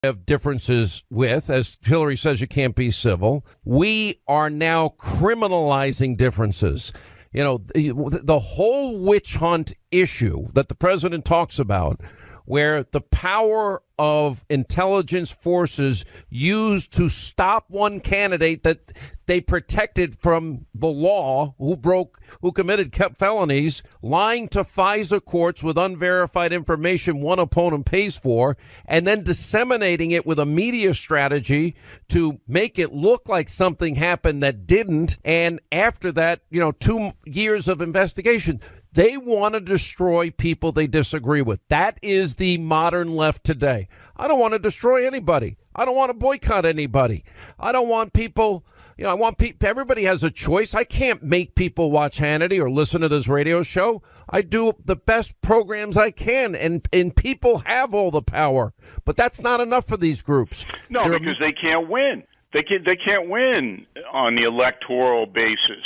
have differences with, as Hillary says, you can't be civil. We are now criminalizing differences. You know, the whole witch hunt issue that the president talks about, where the power of intelligence forces used to stop one candidate that they protected from the law, who committed felonies, lying to FISA courts with unverified information one opponent pays for, and then disseminating it with a media strategy to make it look like something happened that didn't. And after that, 2 years of investigation, they want to destroy people they disagree with. That is the modern left today. I don't want to destroy anybody. I don't want to boycott anybody. I don't want people, I want people, everybody has a choice. I can't make people watch Hannity or listen to this radio show. I do the best programs I can, and people have all the power. But that's not enough for these groups. No, because they can't win. They can't win on the electoral basis.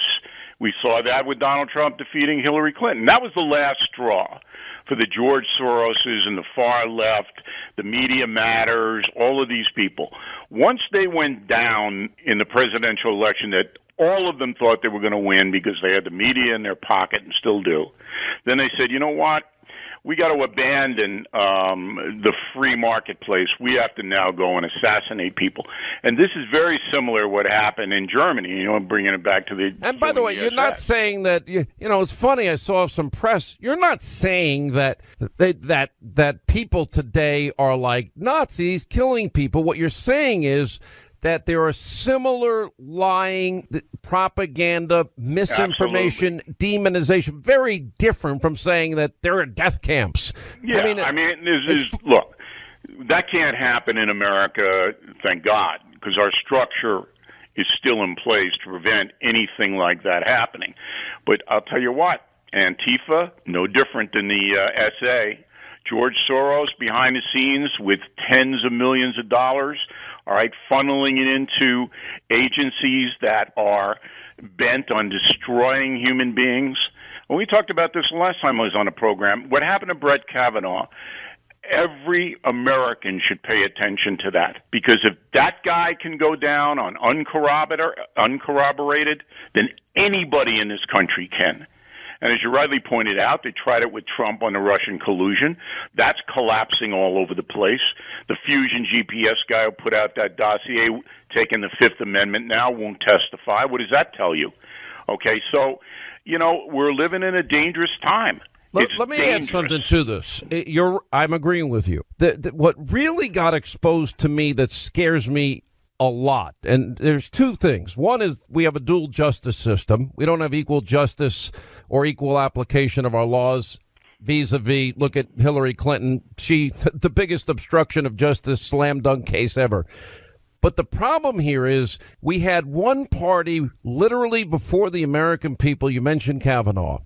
We saw that with Donald Trump defeating Hillary Clinton. That was the last straw for the George Soroses and the far left, the Media Matters, all of these people. Once they went down in the presidential election that all of them thought they were going to win because they had the media in their pocket and still do, then they said, you know what? We got to abandon the free marketplace. We have to now go and assassinate people. And this is very similar to what happened in Germany, bringing it back to the... And by the way, you're not saying that, it's funny, I saw some press. You're not saying that people today are like Nazis killing people. What you're saying is that there are similar lying, propaganda, misinformation, demonization, very different from saying that there are death camps. Yeah, look, that can't happen in America, thank God, because our structure is still in place to prevent anything like that happening. But I'll tell you what, Antifa, no different than the SA. George Soros behind the scenes with tens of millions of dollars, all right, funneling it into agencies that are bent on destroying human beings. And we talked about this last time I was on a program. What happened to Brett Kavanaugh? Every American should pay attention to that, because if that guy can go down on uncorroborated, then anybody in this country can. And as you rightly pointed out, they tried it with Trump on the Russian collusion. That's collapsing all over the place. The Fusion GPS guy who put out that dossier, taking the Fifth Amendment now, won't testify. What does that tell you? Okay, so, we're living in a dangerous time. Let me add something to this. I'm agreeing with you. What really got exposed to me that scares me a lot, and there's two things. One is we have a dual justice system. We don't have equal justice or equal application of our laws vis-a-vis, look at Hillary Clinton. The biggest obstruction of justice slam dunk case ever. But the problem here is we had one party literally before the American people, you mentioned Kavanaugh,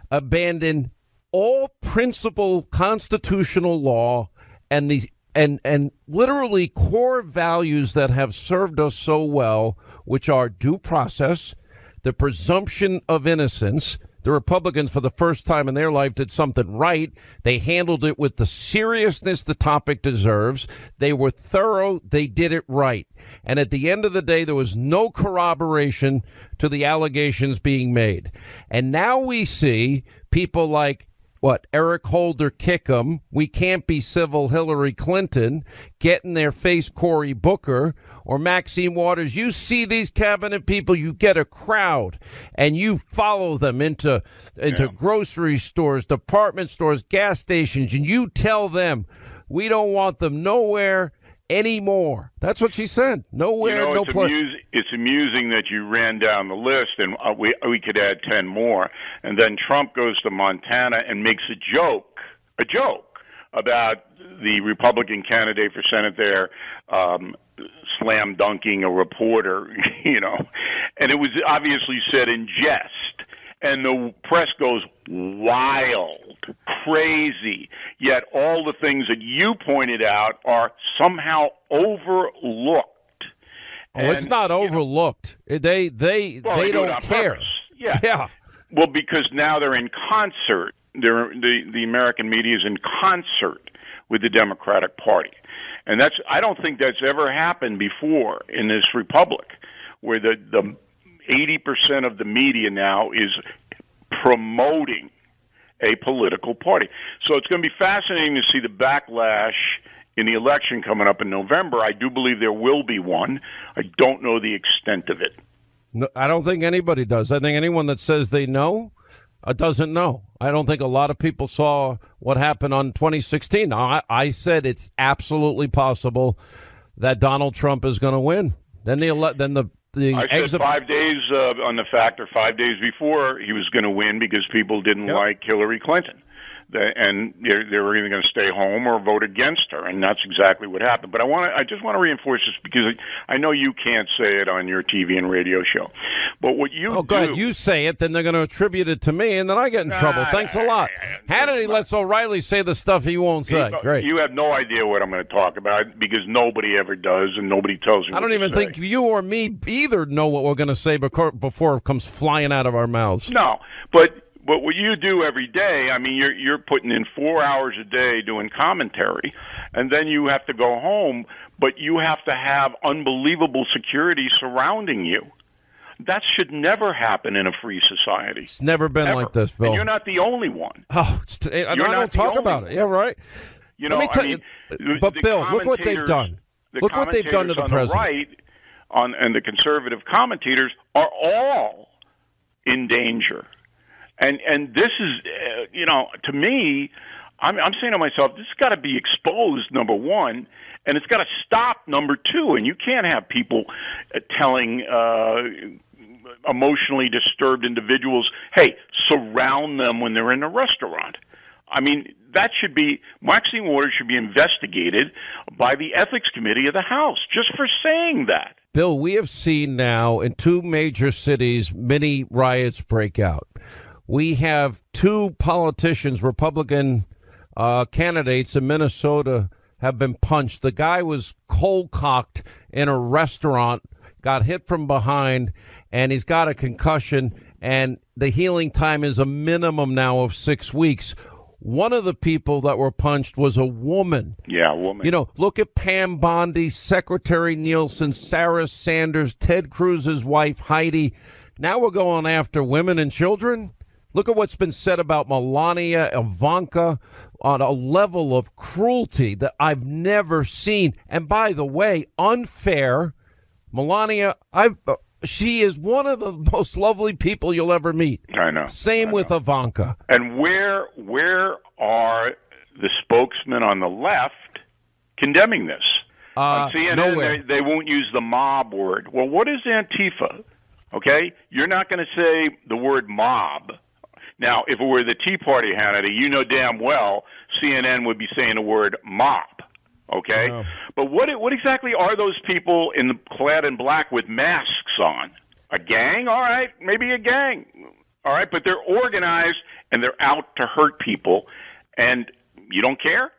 abandon all principal constitutional law and these and literally core values that have served us so well, which are due process, the presumption of innocence. The Republicans, for the first time in their life, did something right. They handled it with the seriousness the topic deserves. They were thorough. They did it right. And at the end of the day, there was no corroboration to the allegations being made. And now we see people like, Eric Holder Kickham, we can't be civil Hillary Clinton, get in their face Cory Booker, or Maxine Waters. You see these cabinet people, you get a crowd, and you follow them into grocery stores, department stores, gas stations, and you tell them, we don't want them nowhere anymore. That's what she said. Nowhere, no place. It's amusing that you ran down the list, and we could add 10 more. And then Trump goes to Montana and makes a joke about the Republican candidate for Senate there slam dunking a reporter, and it was obviously said in jest. And the press goes wild, crazy, yet all the things that you pointed out are somehow overlooked. It's not overlooked. They don't care. Yeah. Well, because now they're in concert. The American media is in concert with the Democratic Party. And I don't think that's ever happened before in this republic, where the 80% of the media now is promoting a political party. So it's going to be fascinating to see the backlash in the election coming up in November. I do believe there will be one. I don't know the extent of it. No, I don't think anybody does. I think anyone that says they know doesn't know. I don't think a lot of people saw what happened on 2016. Now, I said it's absolutely possible that Donald Trump is going to win. Then I said 5 days on the factor 5 days before he was going to win because people didn't like Hillary Clinton. And they were either going to stay home or vote against her, and that's exactly what happened. But I just want to reinforce this because I know you can't say it on your TV and radio show. But what you go ahead, you say it, then they're going to attribute it to me, and then I get in trouble. Thanks a lot. Hannity lets O'Reilly say the stuff he won't say. Great. You have no idea what I'm going to talk about because nobody ever does, and nobody tells you. I don't even think you or me either know what we're going to say before it comes flying out of our mouths. No, but what you do every day, I mean, you're putting in 4 hours a day doing commentary, and then you have to go home, but you have to have unbelievable security surrounding you. That should never happen in a free society. It's never been like this, Bill. And you're not the only one. Oh, I don't talk about it. Yeah, right. You know, let me tell you. But Bill, look what they've done. Look what they've done to the president. The right and the conservative commentators are all in danger. And this is, to me, I'm saying to myself, this has got to be exposed, number one, and it's got to stop, number two. And you can't have people telling emotionally disturbed individuals, hey, surround them when they're in a restaurant. I mean, Maxine Waters should be investigated by the Ethics Committee of the House just for saying that. Bill, we have seen now in two major cities many riots break out. We have two politicians, Republican candidates in Minnesota, have been punched. The guy was cold-cocked in a restaurant, got hit from behind, and he's got a concussion, and the healing time is a minimum now of 6 weeks. One of the people that were punched was a woman. Yeah, a woman. Look at Pam Bondi, Secretary Nielsen, Sarah Sanders, Ted Cruz's wife, Heidi. Now we're going after women and children? Look at what's been said about Melania, Ivanka, on a level of cruelty that I've never seen. And by the way, unfair. Melania, she is one of the most lovely people you'll ever meet. I know. Same with Ivanka. And where are the spokesmen on the left condemning this? On CNN, nowhere. They won't use the mob word. Well, what is Antifa? Okay? You're not going to say the word mob. Now, if it were the Tea Party, Hannity, you know damn well CNN would be saying the word mob, okay? No. But what exactly are those people clad in black with masks on? A gang? All right, maybe a gang. All right, but they're organized and they're out to hurt people, and you don't care?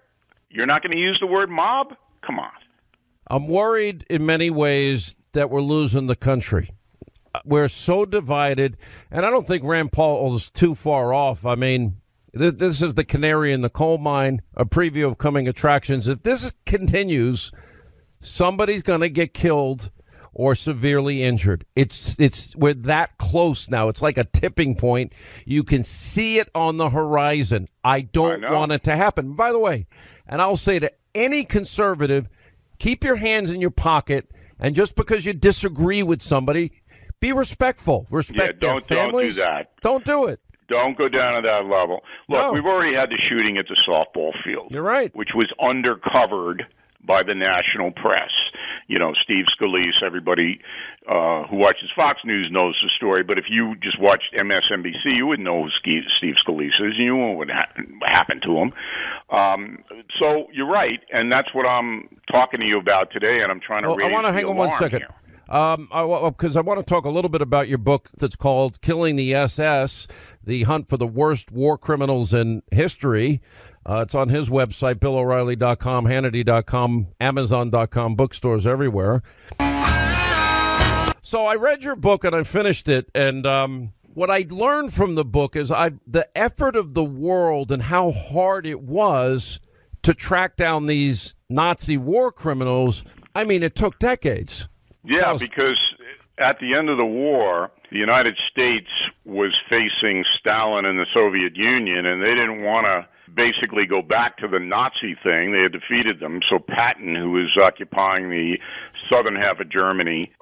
You're not going to use the word mob? Come on. I'm worried in many ways that we're losing the country. We're so divided, and I don't think Rand Paul is too far off. I mean, this is the canary in the coal mine, a preview of coming attractions. If this continues, somebody's going to get killed or severely injured. We're that close now. It's like a tipping point. You can see it on the horizon. I don't want it to happen. By the way, and I'll say to any conservative, keep your hands in your pocket, and just because you disagree with somebody, be respectful. Respect their families. Don't do that. Don't do it. Don't go down to that level. Look, we've already had the shooting at the softball field. You're right. Which was undercovered by the national press. Steve Scalise, everybody who watches Fox News knows the story, but if you just watched MSNBC, you wouldn't know who Steve Scalise is, and you know what happened to him. So you're right, and that's what I'm talking to you about today, and I'm trying to raise the alarm. I want to hang on 1 second. Because I want to talk a little bit about your book that's called Killing the SS, The Hunt for the Worst War Criminals in History. It's on his website, BillO'Reilly.com, Hannity.com, Amazon.com, bookstores everywhere. So I read your book and I finished it, and what I learned from the book is the effort of the world and how hard it was to track down these Nazi war criminals, I mean, it took decades. Yeah, because at the end of the war, the United States was facing Stalin and the Soviet Union, and they didn't want to basically go back to the Nazi thing. They had defeated them. So Patton, who was occupying the southern half of Germany,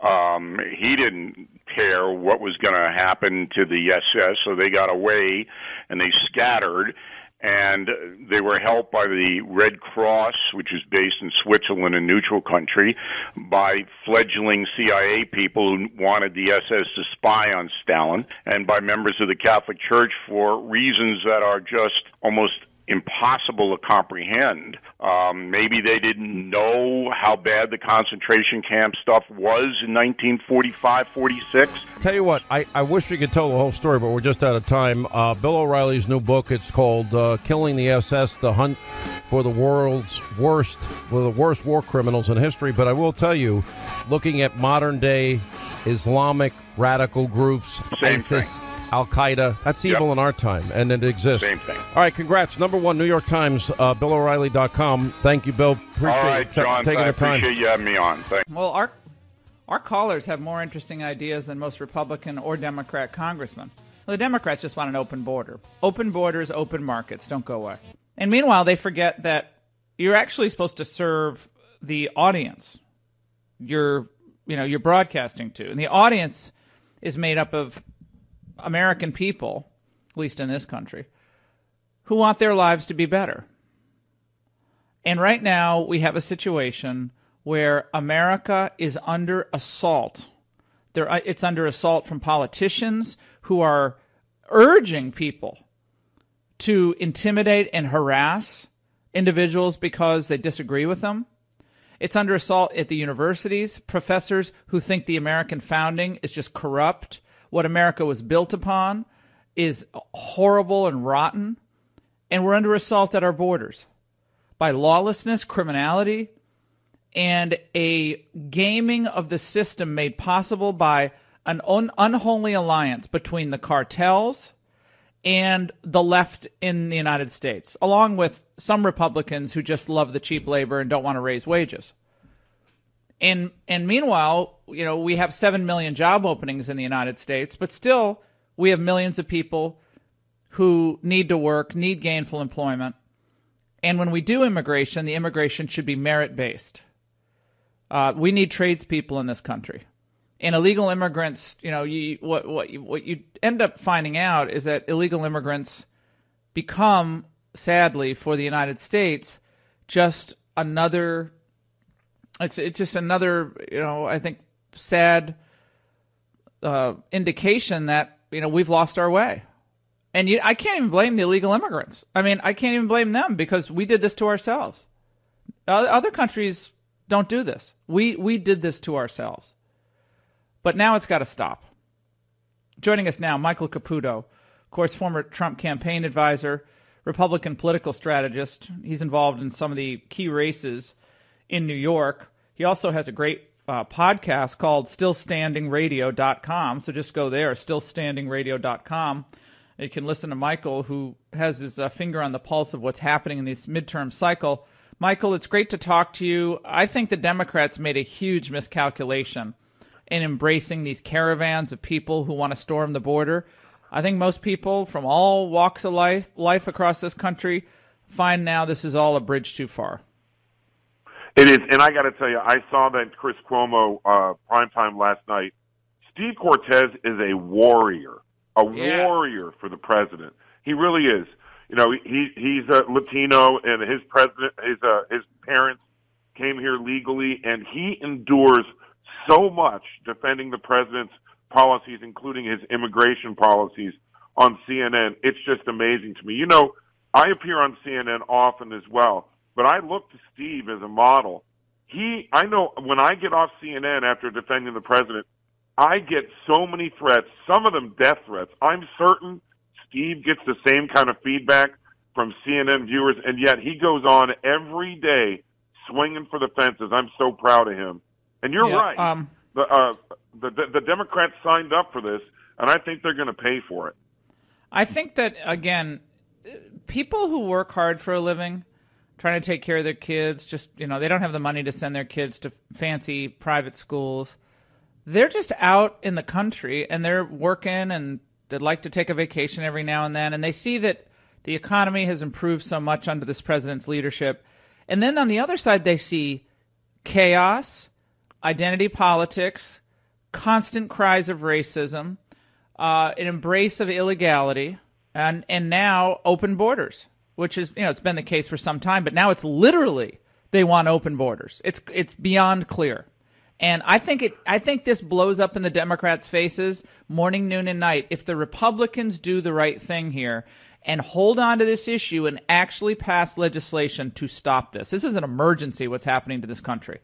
he didn't care what was going to happen to the SS, so they got away and they scattered. And they were helped by the Red Cross, which is based in Switzerland, a neutral country, by fledgling CIA people who wanted the SS to spy on Stalin, and by members of the Catholic Church for reasons that are just almost impossible to comprehend. Maybe they didn't know how bad the concentration camp stuff was in 1945-46. Tell you what, I wish we could tell the whole story, but we're just out of time. Bill O'Reilly's new book, it's called Killing the SS, The Hunt for the World's Worst, for the worst war criminals in history. But I will tell you, looking at modern-day Islamic radical groups, ISIS, Al-Qaeda, that's evil in our time, and it exists. Same thing. All right, congrats. Number one, New York Times, BillO'Reilly.com. Thank you, Bill. Appreciate John, taking the time. Appreciate you having me on. Thanks. Well, our callers have more interesting ideas than most Republican or Democrat congressmen. Well, the Democrats just want an open border. Open borders, open markets. Don't go away. And meanwhile, they forget that you're actually supposed to serve the audience you're broadcasting to. And the audience is made up of American people, at least in this country, who want their lives to be better. And right now we have a situation where America is under assault. It's under assault from politicians who are urging people to intimidate and harass individuals because they disagree with them. It's under assault at the universities, professors who think the American founding is just corrupt. What America was built upon is horrible and rotten. And we're under assault at our borders by lawlessness, criminality, and a gaming of the system made possible by an unholy alliance between the cartels and the left in the United States, along with some Republicans who just love the cheap labor and don't want to raise wages. And meanwhile, we have 7 million job openings in the United States, but still we have millions of people who need to work, need gainful employment. And when we do immigration, the immigration should be merit-based. We need tradespeople in this country. And illegal immigrants, what you end up finding out is that illegal immigrants become, sadly, for the United States, just another. It's just another, I think, sad indication that we've lost our way. And I can't even blame the illegal immigrants. I mean, I can't even blame them because we did this to ourselves. Other countries don't do this. We did this to ourselves. But now it's got to stop. Joining us now, Michael Caputo, of course, former Trump campaign advisor, Republican political strategist. He's involved in some of the key races in New York. He also has a great podcast called StillStandingRadio.com. So just go there, StillStandingRadio.com. You can listen to Michael, who has his finger on the pulse of what's happening in this midterm cycle. Michael, it's great to talk to you. I think the Democrats made a huge miscalculation in embracing these caravans of people who want to storm the border. I think most people from all walks of life across this country find now this is all a bridge too far. It is, and I got to tell you, I saw that Chris Cuomo primetime last night. Steve Cortez is a warrior for the president. He really is. He's a Latino, and his parents came here legally, and he endures so much defending the president's policies, including his immigration policies on CNN. It's just amazing to me. I appear on CNN often as well, but I look to Steve as a model. I know when I get off CNN after defending the president, I get so many threats, some of them death threats. I'm certain Steve gets the same kind of feedback from CNN viewers, and yet he goes on every day swinging for the fences. I'm so proud of him. And you're right. The Democrats signed up for this, and I think they're going to pay for it. I think that, again, people who work hard for a living trying to take care of their kids. Just, they don't have the money to send their kids to fancy private schools. They're just out in the country, and they're working, and they'd like to take a vacation every now and then. And they see that the economy has improved so much under this president's leadership. And then on the other side, they see chaos, identity politics, constant cries of racism, an embrace of illegality, and now open borders, which is, it's been the case for some time, but now it's literally they want open borders. It's beyond clear. And I think this blows up in the Democrats' faces morning, noon, and night if the Republicans do the right thing here and hold on to this issue and actually pass legislation to stop this. This is an emergency, what's happening to this country.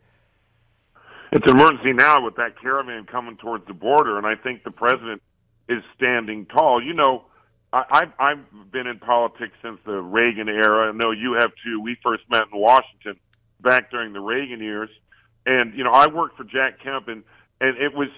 It's an emergency now with that caravan coming towards the border, and I think the president is standing tall. I've been in politics since the Reagan era. I know you have too. We first met in Washington back during the Reagan years. And, I worked for Jack Kemp, and it was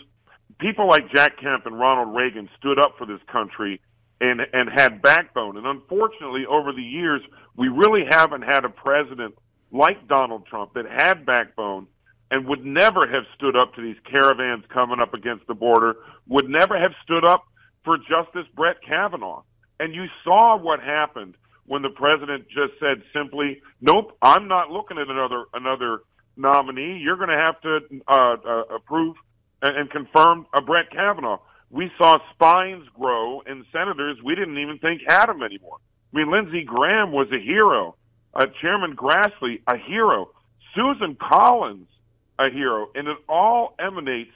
people like Jack Kemp and Ronald Reagan stood up for this country and had backbone. And unfortunately, over the years, we really haven't had a president like Donald Trump that had backbone and would never have stood up to these caravans coming up against the border, would never have stood up for Justice Brett Kavanaugh. And you saw what happened when the president just said simply, nope, I'm not looking at another nominee. You're going to have to approve and confirm Brett Kavanaugh. We saw spines grow in senators we didn't even think had them anymore. I mean, Lindsey Graham was a hero. Chairman Grassley, a hero. Susan Collins, a hero. And it all emanates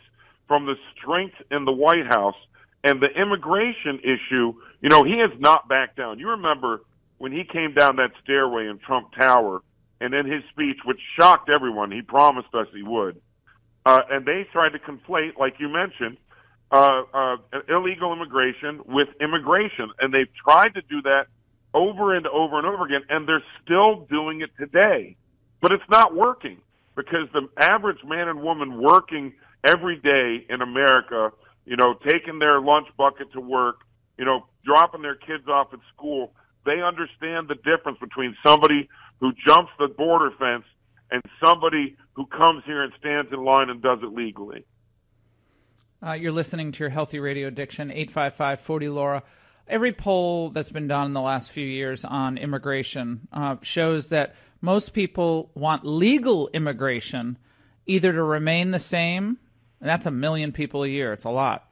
from the strength in the White House and the immigration issue. He has not backed down. You remember when he came down that stairway in Trump Tower, and in his speech, which shocked everyone, he promised us he would. And they tried to conflate, like you mentioned, illegal immigration with immigration. And they've tried to do that over and over and over again, and they're still doing it today. But it's not working because the average man and woman working every day in America, taking their lunch bucket to work, dropping their kids off at school, they understand the difference between somebody who jumps the border fence and somebody who comes here and stands in line and does it legally. You're listening to your Healthy Radio Addiction, 855-40-LAURA. Every poll that's been done in the last few years on immigration shows that most people want legal immigration either to remain the same, and that's 1 million people a year, it's a lot,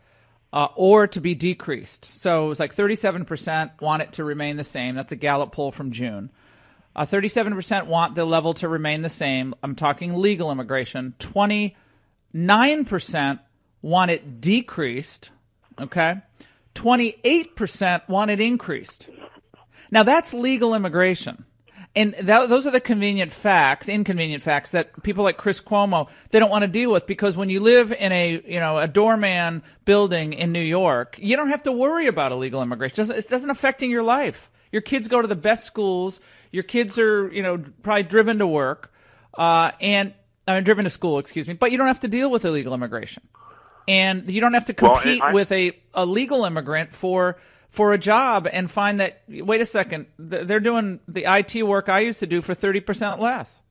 or to be decreased. So it was like 37% want it to remain the same. That's a Gallup poll from June. 37% want the level to remain the same. I'm talking legal immigration. 29% want it decreased. Okay. 28% want it increased. Now that's legal immigration. And those are the inconvenient facts that people like Chris Cuomo, they don't want to deal with, because when you live in a doorman building in New York, you don't have to worry about illegal immigration. It doesn't affecting your life. Your kids go to the best schools. Your kids are, probably driven to work, driven to school, but you don't have to deal with illegal immigration. And you don't have to compete with a legal immigrant for a job and find that, wait a second, they're doing the IT work I used to do for 30% less.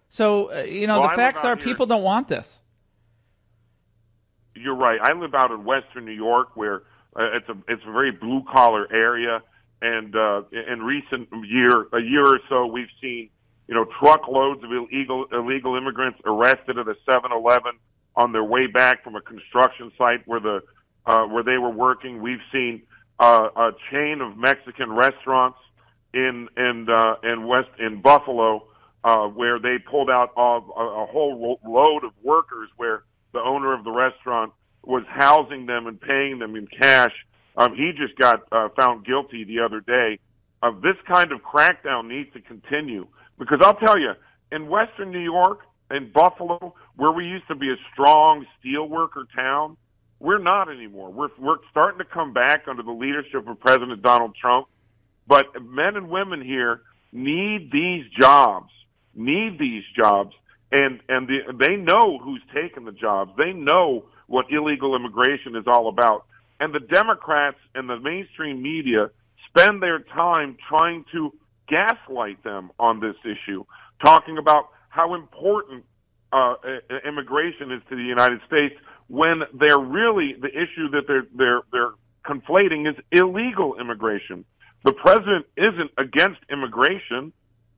So, the facts are people don't want this. You're right. I live out in Western New York, where it's a very blue-collar area. And in a year or so, we've seen, truckloads of illegal immigrants arrested at a 7-Eleven on their way back from a construction site where they were working. We've seen a chain of Mexican restaurants in Buffalo where they pulled out a whole load of workers, where the owner of the restaurant was housing them and paying them in cash. He just got found guilty the other day. This kind of crackdown needs to continue, because I'll tell you, in Western New York, in Buffalo, where we used to be a strong steelworker town, we're not anymore. We're starting to come back under the leadership of President Donald Trump. But men and women here need these jobs, and they know who's taking the jobs. They know what illegal immigration is all about. And the Democrats and the mainstream media spend their time trying to gaslight them on this issue, talking about how important immigration is to the United States, when they're really, the issue that they're conflating is illegal immigration. The president isn't against immigration;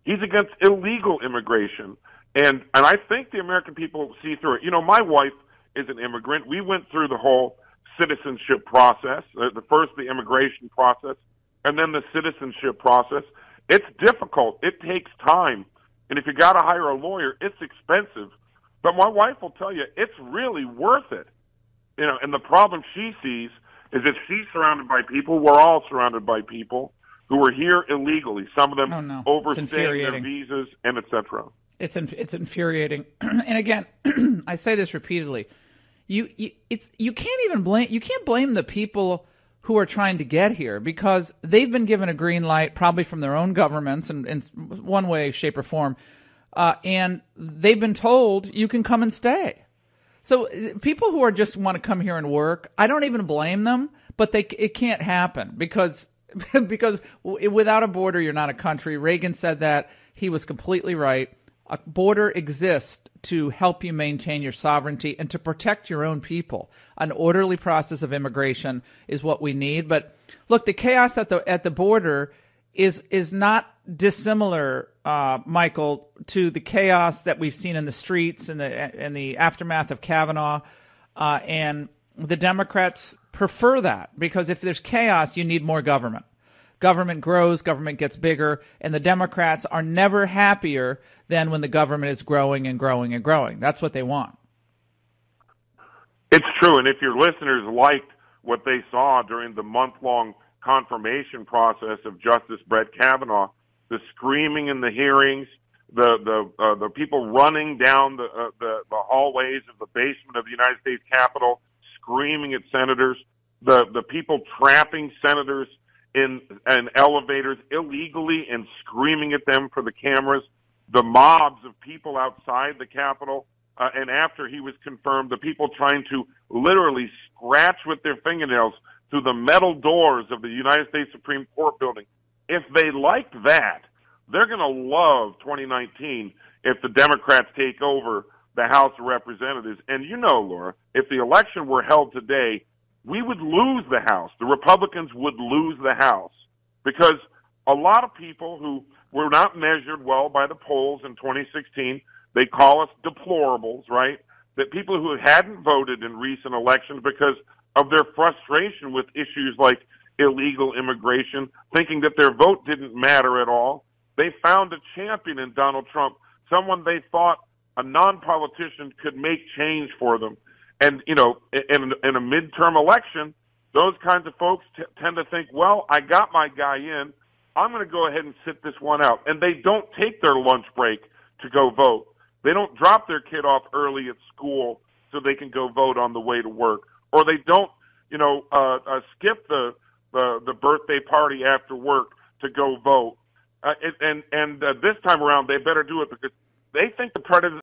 he's against illegal immigration, and I think the American people see through it. You know, my wife is an immigrant. We went through the whole citizenship process, the immigration process, and then the citizenship process. It's difficult. It takes time. And if you got to hire a lawyer, it's expensive. But my wife will tell you it's really worth it. You know, and the problem she sees is that she's surrounded by people, we're all surrounded by people who are here illegally, some of them overstaying their visas and et cetera. It's infuriating. And again, I say this repeatedly. You can't blame the people who are trying to get here, because they've been given a green light, probably from their own governments in one way, shape, or form, and they've been told you can come and stay. So people who just want to come here and work, I don't even blame them, but it can't happen because without a border, you're not a country. Reagan said that. He was completely right. A border exists to help you maintain your sovereignty and to protect your own people. An orderly process of immigration is what we need. But look, the chaos at the border is not dissimilar, Michael, to the chaos that we've seen in the streets in the aftermath of Kavanaugh. And the Democrats prefer that, because if there's chaos, you need more government. Government grows, government gets bigger, and the Democrats are never happier than when the government is growing and growing and growing. That's what they want. It's true, and if your listeners liked what they saw during the month-long confirmation process of Justice Brett Kavanaugh, the screaming in the hearings, the people running down the hallways of the basement of the United States Capitol, screaming at senators, the people trapping senators in elevators illegally and screaming at them for the cameras, the mobs of people outside the Capitol, and after he was confirmed, the people trying to literally scratch with their fingernails through the metal doors of the United States Supreme Court building. If they liked that, they're going to love 2019 if the Democrats take over the House of Representatives. And you know, Laura, if the election were held today, we would lose the House. The Republicans would lose the House, because a lot of people who were not measured well by the polls in 2016, they call us deplorables, right? That people who hadn't voted in recent elections because of their frustration with issues like illegal immigration, thinking that their vote didn't matter at all, they found a champion in Donald Trump, someone they thought a non-politician could make change for them. And, you know, in a midterm election, those kinds of folks tend to think, well, I got my guy in, I'm going to go ahead and sit this one out. And they don't take their lunch break to go vote. They don't drop their kid off early at school so they can go vote on the way to work. Or they don't, you know, skip the birthday party after work to go vote. And this time around, they better do it, because they think the